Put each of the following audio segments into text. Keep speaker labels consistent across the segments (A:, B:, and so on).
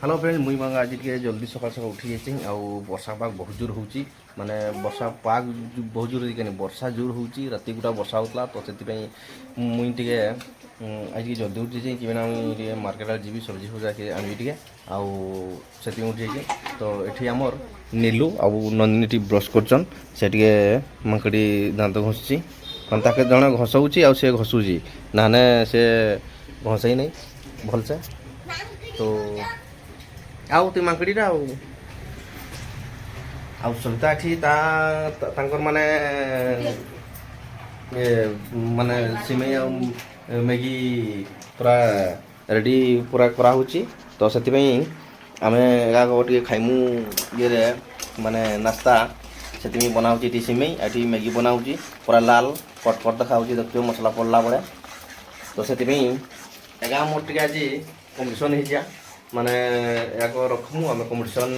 A: Hello friend मुई मंगा आज के जल्दी सकाल सकाल उठी जाइए आउ वर्षा पाग बहुत जोर हो माने वर्षा पाग बहुत जोर हो वर्षा जोर हो राति गुटा वर्षा होता तो से मुई टे आज के जल्दी उठी जाइए कि मुझे मार्केट आड़े जी सब्जी फब्जा के आनी टे आउ से उठी जाइए तो ये आमर नीलू आउ नंदिनी टी ब्रश करछन से मांकड़ी दांत घषुची ताके जड़े घसौची आ घसुची नाने से घसई नहीं भलसे तो आउ ते मांकड़ीटा आउ सविता एठी तांकर माने माने सिमेई आ मैगी पूरा रेडी पूरा करा होची तो सेति पई आमे एगा गोटे खाइमु ये माने नाश्ता सेति बनाउची टी सिमेई एठी मैगी बनाउची पूरा लाल कट कट देखाउची देखियो मसला पड़ला बड़े तो सेति पई एगा मोर टिके आज कमिशन हिजा माने याक रखमु आम कम्पिटिशन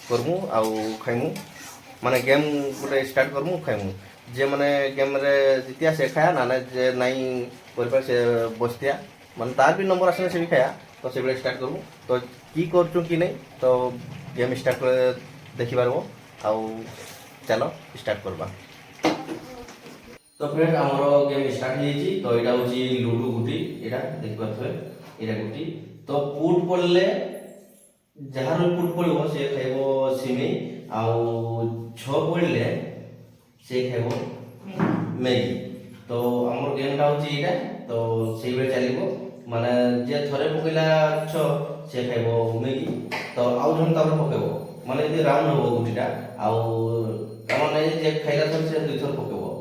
A: करमु आउ खाइमु माने गेम गोटे स्टार्ट करमु खाइमु जे माने गेम रे जितिया से खाया ना जे नाई कर से बसतिया माने तार भी नंबर आसने से भी खाया तो से स्टार्ट करमु तो की करचु कि नहीं तो गेम स्टार्ट कर देखि पारबो आउ चलो स्टार्ट करबा तो फ्रेंड हमरो गेम स्टार्ट हो जाइए तो एटा होची लूडो गुटी एटा देख पाथवे एटा गुटी तो पुट पड़ले जार पुट पड़ो से खाइबो सिमेई आउ छ पड़ले से खाइबो मैगी तो हमर गेमटा होची एटा तो सेई बेले चलिबो माने जे थरे पकैला छ से खाइबो मैगी तो आउ जन तापर पकेबो माने जे राउंड हो गुटीटा आउ हमर नै जे खाइला थरे से दुई थर पकेबो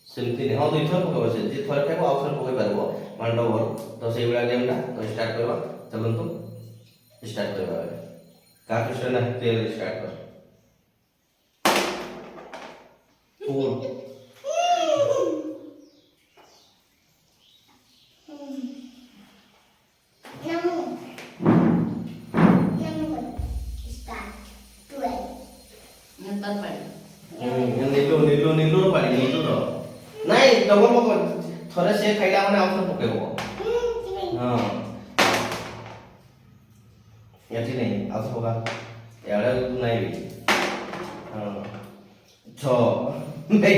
A: सेमती नहीं हाँ दुई थर पकेबो से जे थरे खाइबो आउ थरे पकै पारबो मान डबल तो सेई बेला गेमटा तो स्टार्ट करबा चलंतु स्टार्ट करबा का क्वेश्चन है तेरे स्टार्ट कर फूल नीलू नीलू नीलू रो पानी नीलू रो नहीं डबल पको थरे से खाइला माने आउ थरे पकेबो हां याची नहीं आउ होगा याडा नहीं भी हां छ नहीं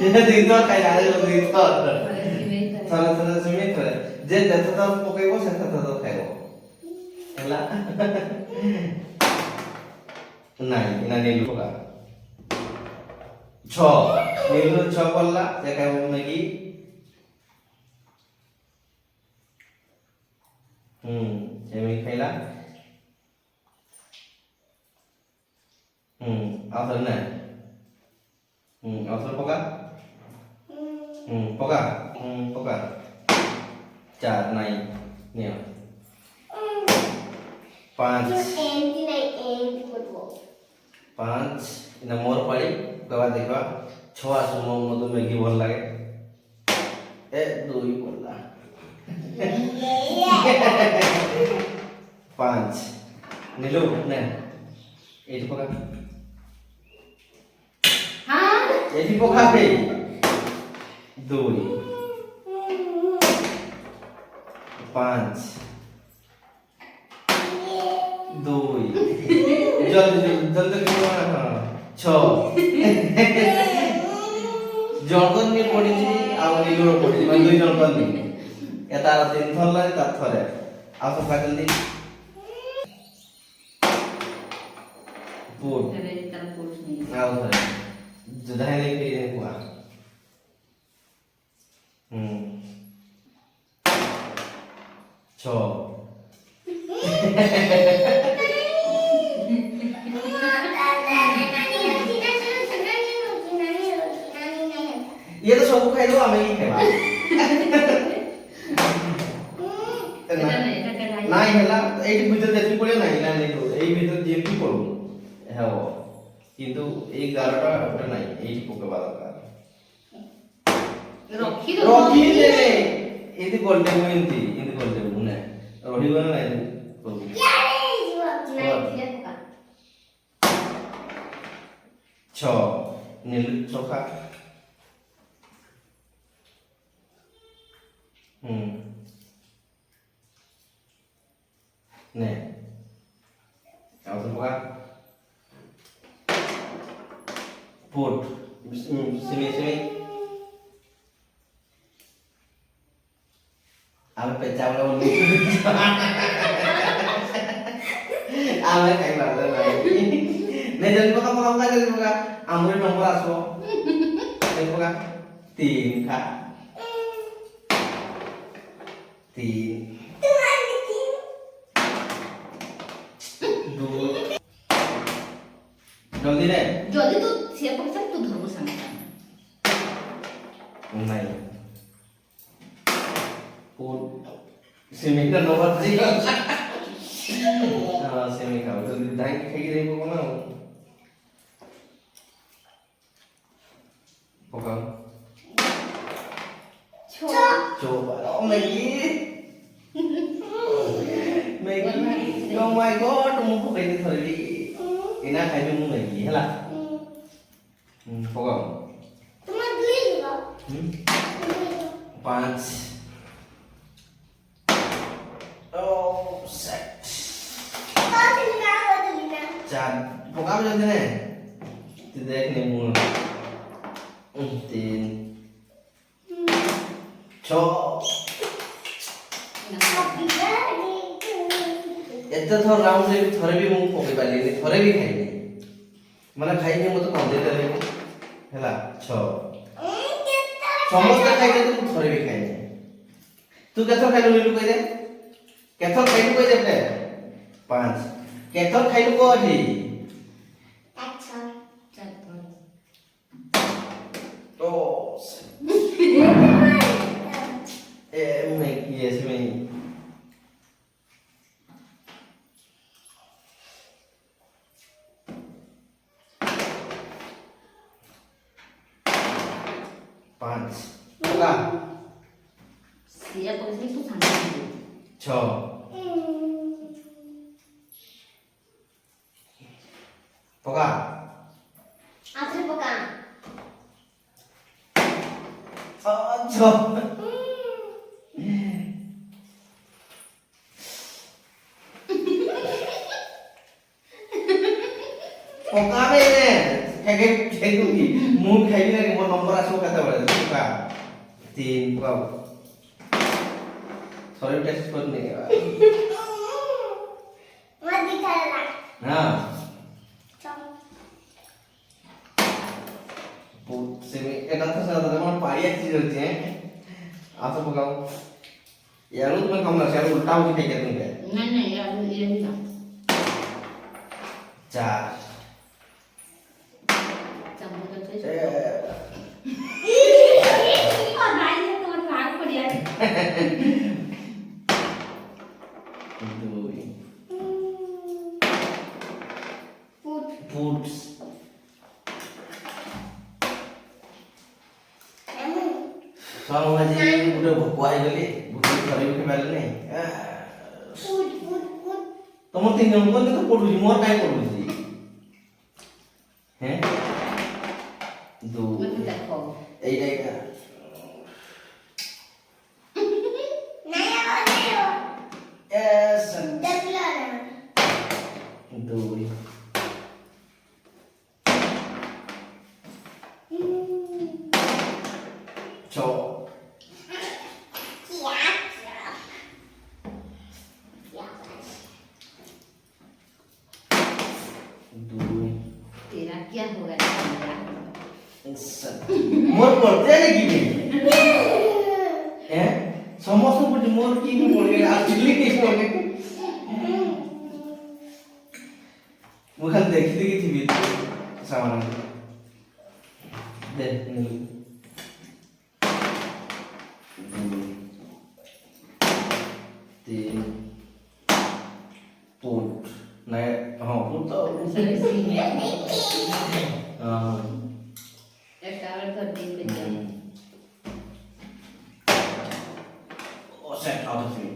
A: ये दिन तो खाइला दिन तो थरे थरे सिमेई थरे जे जत तो पकेबो से तो खाइबो ହେଲା नहीं ना नीलू होगा छ नीलू छ पल्ला से खाइबो मैगी एमि खाइला आउथर ना आउथर पका पका पका चार नहीं नियो पांच पांच इना मोर पाड़ी गवा देखवा छ आसु मो मैगी भल लागे ए दुई पल्ला पांच नीलू ने एठी पका हां एठी पका पे दुई पांच दुई जल्दी जल्दी हां छ जणकन नि पड़ी आ नीलू पड़ी मैं दुई जणकन नि एता तीन थर ला ता थरे आ सब का जल्दी पूर तेरे तरफ पूछ नहीं आओ थरे जुदा है नहीं के हुआ छ ये तो सब खाइ दो हमें ही खाइबा नहीं हैला एठी भीतर जेती पड़े नहीं ना नहीं एई भीतर जेती पड़ो हेबो किंतु ए 11टा ओटा नहीं एठी पकेबा दरकार रखी दे एदी गोल्डन एंती इंदी गोल्डन मुने रही गना नहीं छ नील चोखा নে ଆଉ ତ ପକା ପୁଟ୍ ସିମେଇ ସିମେଇ ଆମେ ପେଚା ବେଳ ଆମେ ଖାଇବା ନାଇଁ ଜଲ୍ଦି ପକା ପକା ପକା ଜଲ୍ଦି ପକା ଆମର ନମ୍ବର ଆସିବ ଜଲ୍ଦି ପକା 3 ଖା 3 जल्दी रे
B: जल्दी तू से पकड़ तू धरबो संग
A: नहीं और सिमेंट का नंबर जी हां सिमेंट का तो दाई खाई देबो ना पका
B: छो
A: छो oh Maggi Maggi oh my god मु पकाई दे थरली इना खाइबे मु मैगी हला पका
C: तुम दुई लो
A: 5 ओ 6 4 पका जल्दी ने तू देख ने मु 3 6 एते थोर राउंड रे थरे भी मु पके पाली थरे भी खाइनी माने खाइनी मते कम दे देले हला 6 समस्त खाइ दे तू थरे भी खाइनी तू केथर खाइलु नीलू कहि दे केथर खाइलु कहि दे 5 केथर खाइलु को अठी
C: अच्छा
A: ओ ए मैं ये इसमें 5 पका
B: से पकड़ तू संग
A: 6 पका
C: आखिर पका
A: 6 पका में खाके खेलुगी मु खाइबी ना मोर नंबर आसो कते बळे पका 3 पका सॉरी टेस्ट करने
C: मत दिखाला
A: हां
C: चल
A: पुट से में एटा तो सादा मन पाड़िया चीज होती है आसो पकाओ यार तुम्हें कम ना यार उल्टा हो के तुम
B: नहीं नहीं यार ये नहीं ना
A: 4
B: चम्मच तो
A: ए
B: और भाई ने तो भाग पड़िया
A: दुई
C: पुट
A: पुट्स सामो आज गुटे भोक आई गली भोक करे उठे पाले नहीं
C: पुट पुट पुट
A: तुम तीन जन को तो पडुजी मोर काई पडुजी हैं दो
B: मैं देखो
A: एटा एटा
C: नहीं हो
A: एस
C: देखला
A: दुई छो दुई
B: तेरा क्या होगा
A: मोर पड़ते है कि हैं समस्त कुछ मोर की पड़ गया असली की पड़ गई मुखन देखी थी कि थी सामान दे नीलू तीन पुट नहीं हाँ पुट तो हाँ
B: एक टावर तो दिन पे जा
A: ओ सेट आउट ऑफ मी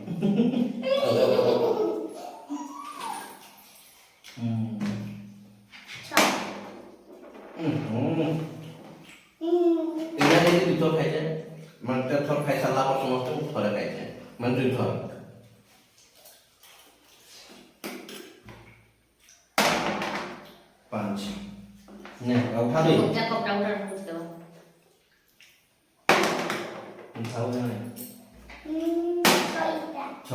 A: ଏଇଟା ଯଦି ଦୁଇଥର ଖାଇଛେ ମାନେ ତେରଥର ଖାଇ ସାରିଲା ପରେ ସମସ୍ତଙ୍କୁ ଥରେ ଖାଇଛେ ମାନେ ଦୁଇଥର खाबे
B: जा कपड़ा उड़ा पूछ दो
A: खाऊ जाने
C: Soita.
A: छ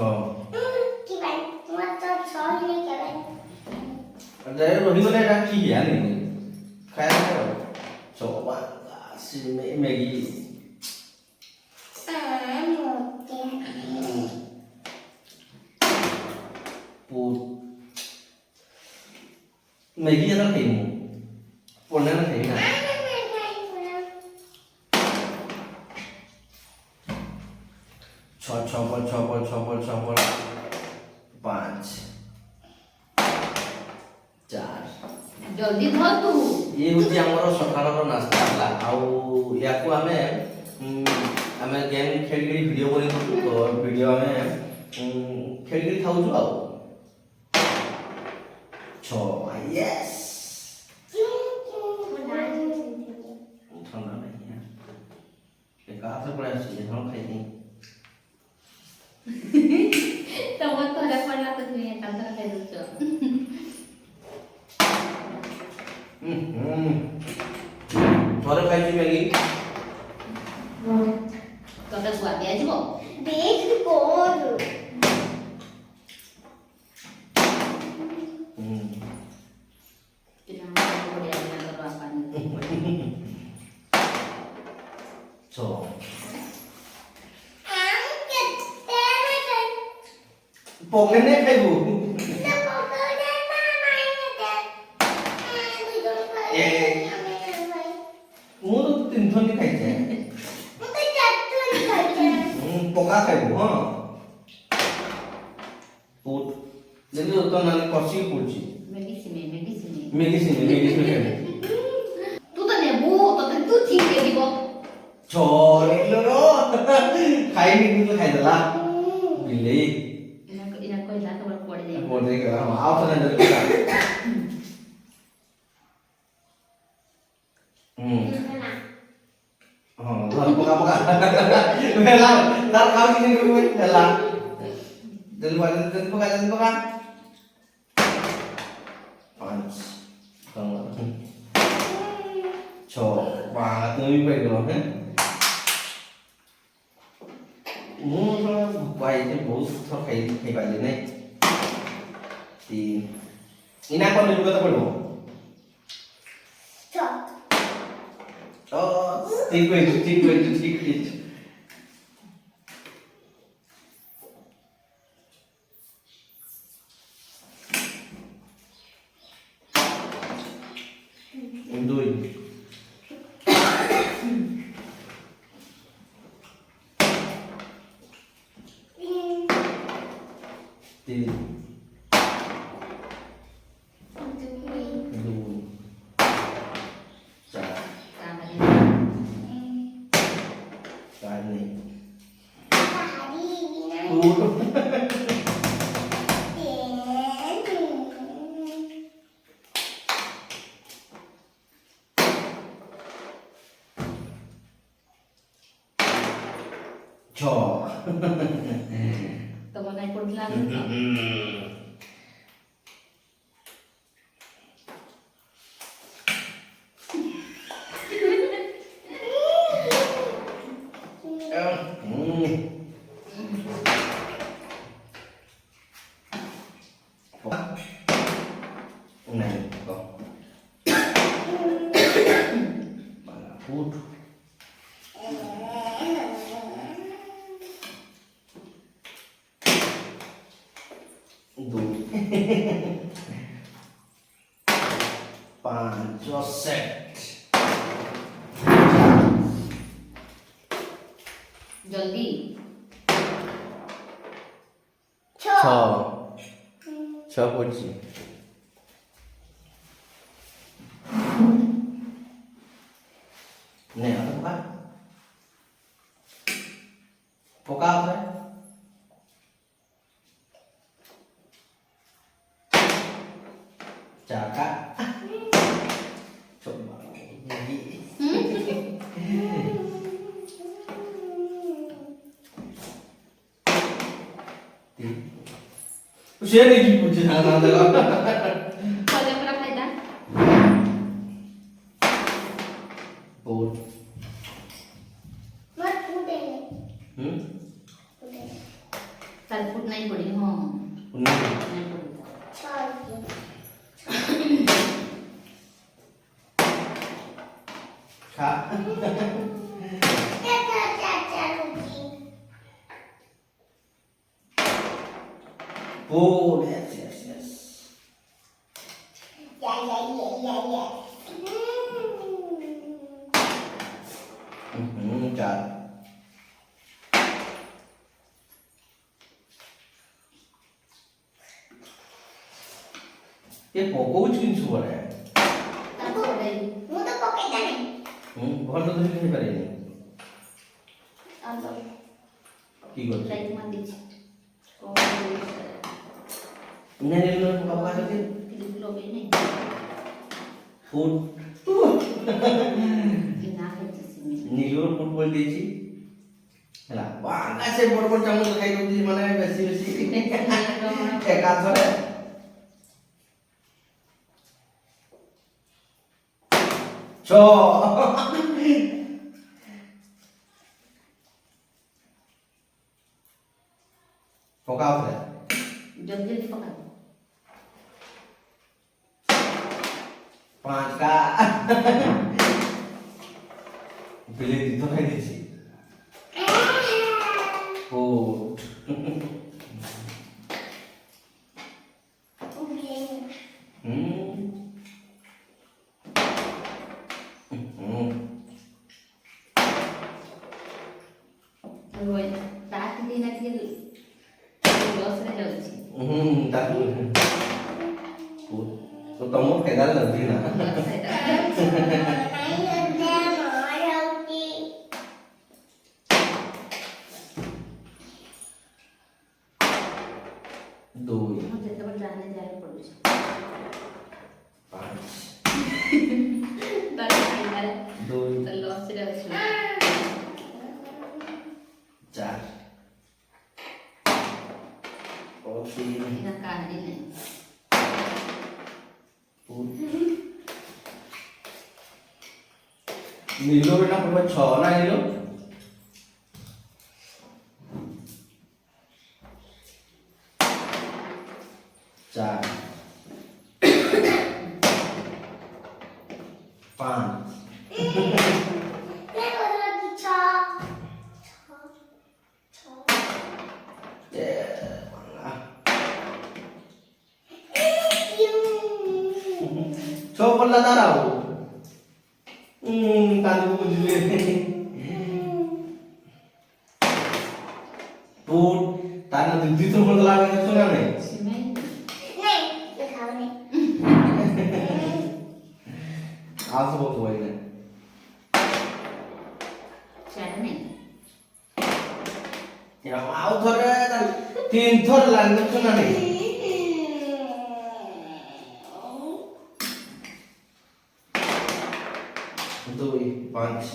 C: Kiban. Mata soy ni kiban.
A: अरे रोही को नहीं रखी है नहीं खाया करो चौबा सी में मैगी
C: Mote.
A: पूर मैगी जरा खाई हूँ पुण्य ना खाई ना छपल 5 4
B: जल्दी धर तू
A: ये होची हमर सकाळर नाश्ता हला आउ याकू हमें हमें गेम खेल के वीडियो बनी तो वीडियो हमें खेल के खाऊ छु आउ छो यस ठंडा नहीं है एक आसे पड़ा है हम खाई नहीं
B: तव तोरा पडला तर तुम्ही एका तर काय दुसरं
A: थोड़े खाई मैगी
B: ତତେ ଗୁଆ ଦିଆଯିବ
C: Beijo gordo.
B: ପିଲାମାନଙ୍କୁ ବଢିଆ ପିଲା ତୋର ବାପା
A: छो पकड़ने खाइबू ମୁଁ ତ 3 ଥର ଖାଇଛେ ପକା ଖାଇବୁ ହଁ ପୁଟ ଯଦି ତ ମାନେ କଷି ପଡୁଛି ମେଡିସିନ
B: ତୁ ତ ନେବୁ ତତେ ତୁ ଠିକ ଲାଗିବ
A: ଛୋରିଲୋ ଖାଇନି କିନ୍ତୁ ଖାଇଦେଲା ବିଲେଇ
B: ଇନା କହିଲା ତମର ପଡି ଯାଇ
A: बोल देगा हम आओ तो नहीं देगा हाँ धर पका मेला धर खाओ किसी को भी मेला जल्दी पका 5 6 वाह तुम भी पक लो हैं ମୁଁ ତ ଭାଇ ବହୁତ ଥର ଖାଇ ପାରିଲି ନାହିଁ ଇନା କଣ ନିଜ କଥା ପଡ଼ିବ ଠିକ କହିଛୁ ଦୁଇ तीन दो 4 5 नहीं छो
B: ତମ ନାଇଁ ପଡିଲା
A: नहीं तो फूट दो 5 और 7
B: जल्दी
A: 6 पड़ची नहीं आता पका है Caka. Coba lagi. Usia nih dipuji anak-anak.
B: Kalau yang pernah kita foot नहीं पड़ी हाँ
A: नहीं
B: नहीं पड़ी
A: खा Oh, yes, yes, yes. चार ये पकोच किन सुवर है घर तो नहीं किन करे नहीं की करते नहीं लो कब का करते फूड नीलो फूड बोल दीची ହେଲା ବାଙ୍ଗା ସେ ବଡ ବଡ ଚାମଚ ଖାଇ ଦଉଚି ମାନେ ବେଶୀ ବେଶୀ ଏକା ଥରେ ଛ ପକା ଥରେ
B: जल्दी जल्दी पका
A: पांच का पहले दी तो खाई दीची फूड
B: वो ताक देना के लॉस रे जाउची
A: ताकू तो तुम फायदा लगती ना दो
B: मुझे तो जाने जाने पड़ू
A: पांच
B: ताक खाइला
A: दो
B: तो लॉस रे जाउची
A: चार और तीन
B: ना काढ़ी नहीं
A: नीलो बेटा पर छ ना नीलो चार पांच छो पल्ला तारा हो कांदू बुझले फूड ताना दीदी तो मन लागे तो सुना नहीं
B: सिमें
A: आज वो कोई नहीं
B: चार नहीं
A: या आओ थोड़े तीन थोड़ लागे सुना नहीं दुई पांच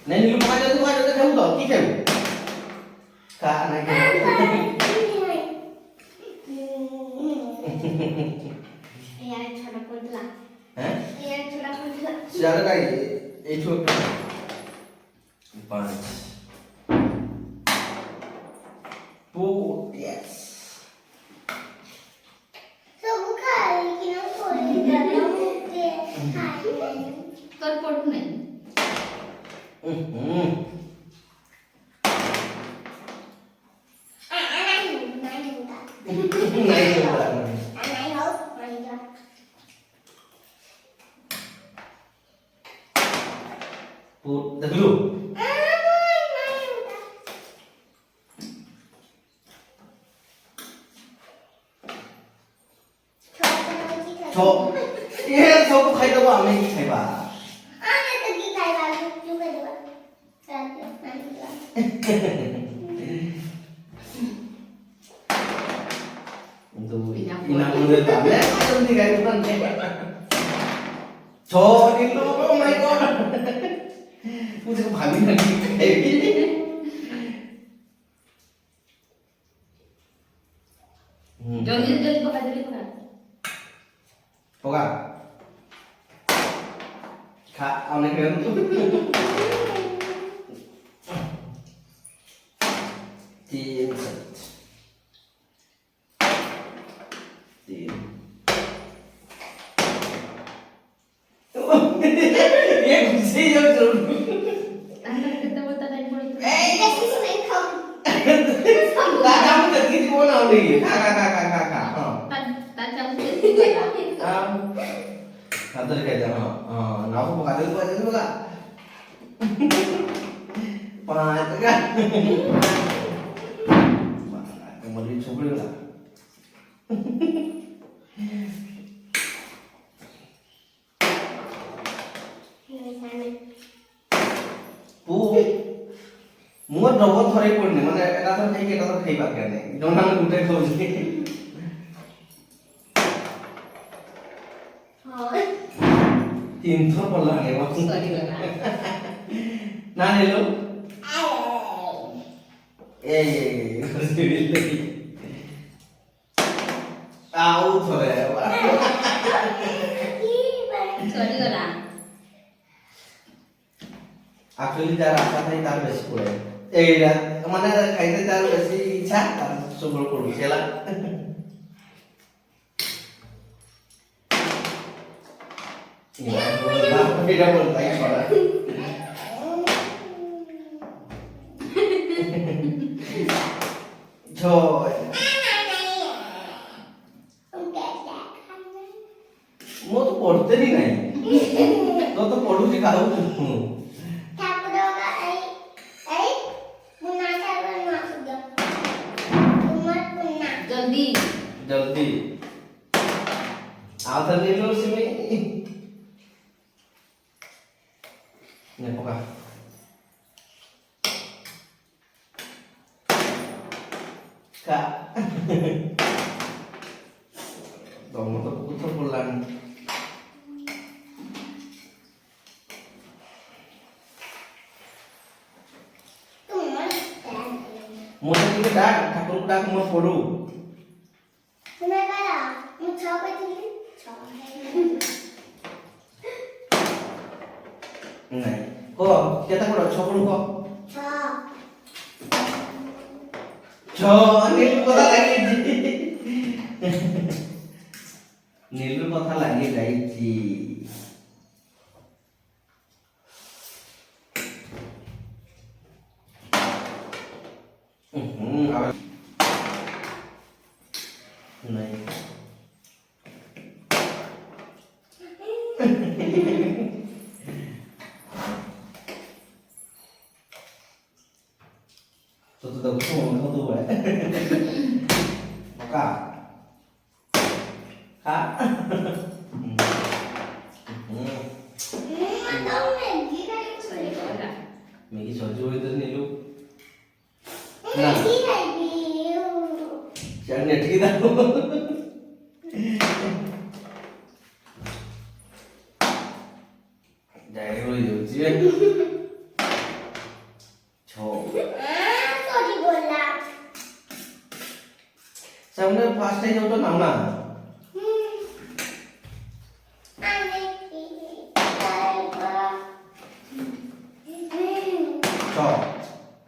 A: नहीं नीलू पांच तो खाऊ तो की खाऊ का नहीं खाऊ हैं चार का ये छोटा पांच four yes
B: कर पड़ू नहीं
A: नहीं होता four देख लो छो ये सब खाई दो हमें की खाई बा दो इना मुझे ताले जल्दी गाड़ी उठा छो नीलू ओ माय गॉड मुझे भाभी लगी खाएगी
B: जल्दी जल्दी पका जल्दी पका
A: होगा खा आने के तीन ये घुसे जाऊ जरूर
B: आता केता होता नाही पडतो
C: बेसी सिमेंट खाऊ
A: दादा मग किती बनवली खा हां
B: ताच्या उचलती बघा
A: आता काय हां नाव बघा पाहिजे बघा पाच का मुली छोकरी बघा तू मोर डबल थरे पडणे म्हणजे एका तर खाई एका तर खाई बाकी नाही दोनां कुठे खाऊची
C: हां
A: 3 थर पडला नाही मग
B: सॉरी बघा
A: ना नेलो
C: ए
A: ए आऊ थरे
B: सॉरी बघा
A: actually তার আশা নাই তার বেশি পড়ে এইটা মানে খাইতে তার বেশি ইচ্ছা তার সবল করবি সেলা এটা বলতাই পড়া জয় মো তো পড়তে নি নাই তো তো পড়ুছি কাউ
B: जल्दी
A: जल्दी आधा ले लो उसमें नहीं पका का दोनों तो कुछ बोला नहीं मुझे नहीं डाक ठाकुर डाक मैं पढ़ू
C: मैं करा मैं छह पे थी
A: नहीं को क्या था पढ़ो छो पढ़ू को छो नीलू कथा लगी नीलू कथा लगी जाई छी नहीं तो देखो तो है का का
B: सॉरी बघा
A: मेगी सजी होई तर नीलू चार नेट की दाओ जाए रोई जाउची छो सामने फास्ट है जो नाम ना छो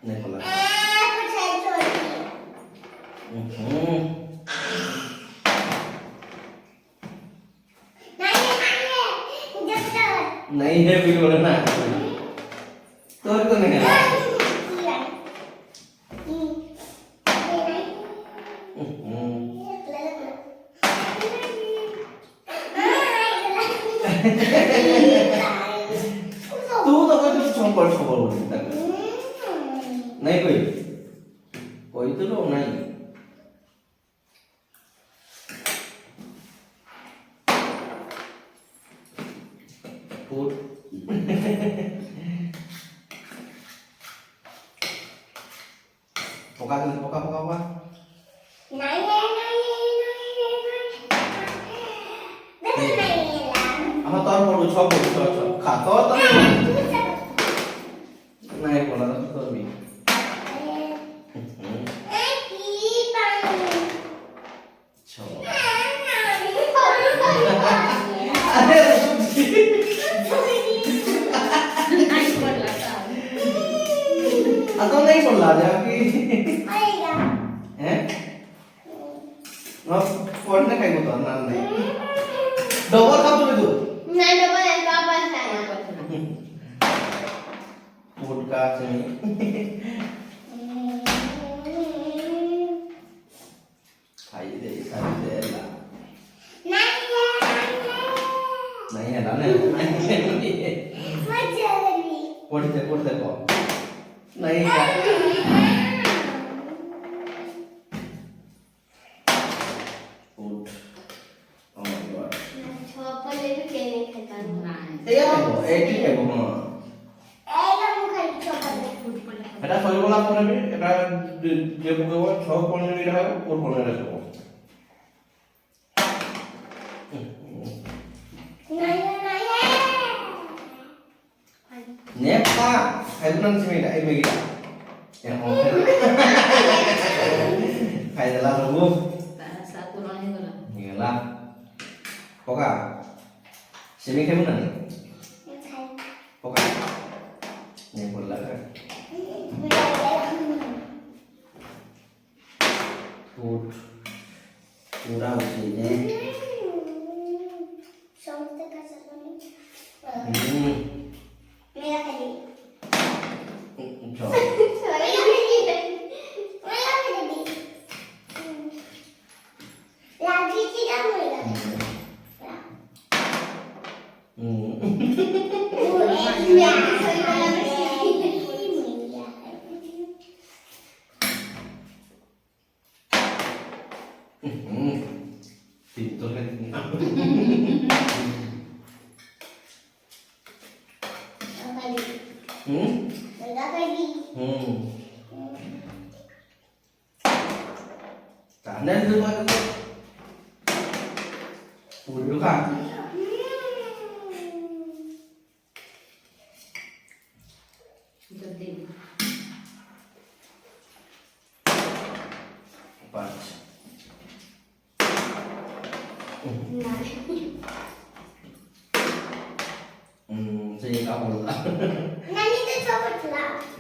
A: नहीं बोला नहीं है भी बोला ना तो नहीं है तू तो कोई छोड़ बोलता नहीं कोई तो लोग नहीं फूड पोका हम तो पढ़ू छो खा तो नहीं बोला तो भी छो अरे
B: नाही पडला का
A: आता नहीं पढ़ला जा कि हैं ना पढ़ने खाइबो तो ना नहीं डबल खाबो तू
C: नहीं डबल है तो बस है
A: फूड का सेमी खाई दे ला नहीं है ना नहीं पढ़ते को नहीं है फूड ओ माय गॉड ये खाइबो एटी खाइबो हां এটা সই গলা পড়বে এটা যে পকেব 6 পড়নে এটা হবে 4 পড়নে রাখবো নেপা খাইবনান সিমিটা এই মেগিটা yang খাইলা রবু
B: Sakuran itu lah.
A: নিলা পকা সিমি খাইবো না পকা নে বললা फूड पूरा उसी ने जो pintu kan Kanan tu kan udah kan
B: Jadi.
A: pas saya kamu lah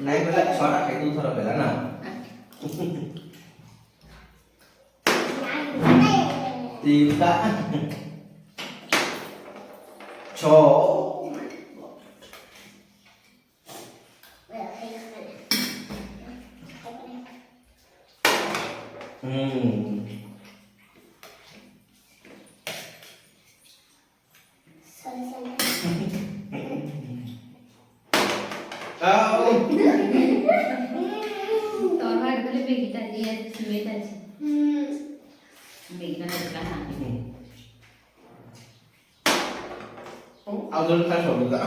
A: naik belah suara kayak itu suara belah na tidak cho
B: Torwart boleh begitu dia sweet aja. Begitu aja lah.
A: Aku kan selalu tak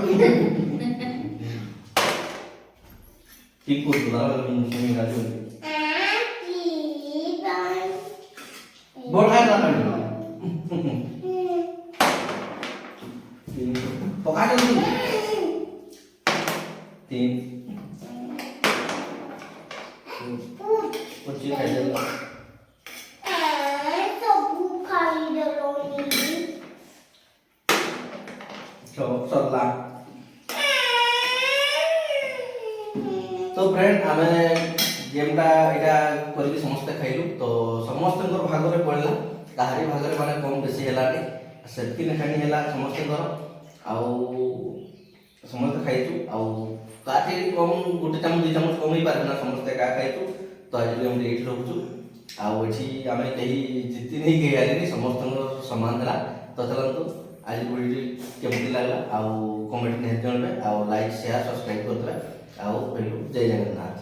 A: ikut lah ini raju boleh lah kan pokoknya tu tim kunci aja lah so lah तो friend आमे गेमटा एटा करके समस्त खाइलु तो समस्त भाग रे पड़ला काहारी भाग रे माने कम बेसी हेलानी सेति नेखानी हेला समस्त आउ समस्त खाइतु आउ काटे कम गोटे चामच दि चामच कम ही पारे ना समस्त का खाइतु तो आज हम एठी रहउछु आउ एठी आमे कही जिति नहीं गई आली समस्त समान हला तो चलंतु आज वीडियो केमति लागला आउ कमेंट ने जनबे आउ लाइक शेयर सब्सक्राइब करबे आउ जय जगन्नाथ।